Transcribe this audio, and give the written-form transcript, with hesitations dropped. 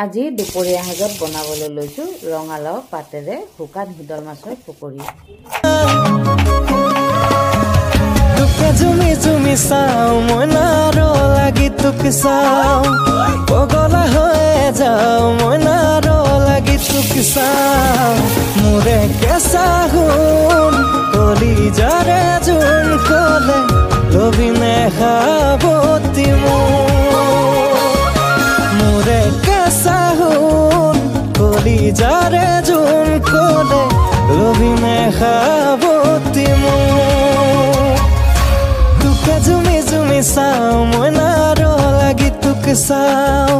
আজি দুপৰীয়া সাজত বনাবলৈ লৈছো ৰঙালাও পাতেৰে শুকান হিদল মাছৰ পকৰি। তোকে জুমি জুমি চাও মনাৰ লাগি তোকে চাও পগলা হৈ যাও মনাৰ লাগি তোকে চাও মোৰে কেঁচা শুন কলি যাৰে জোন কলে লবি নেখাবতি মোৰে কেঁচা শুন কলি যাৰে জোন কলে লবি নেখাবতি তোকে জুমি জুমি চাও মনাৰ লাগি তোকে চাও।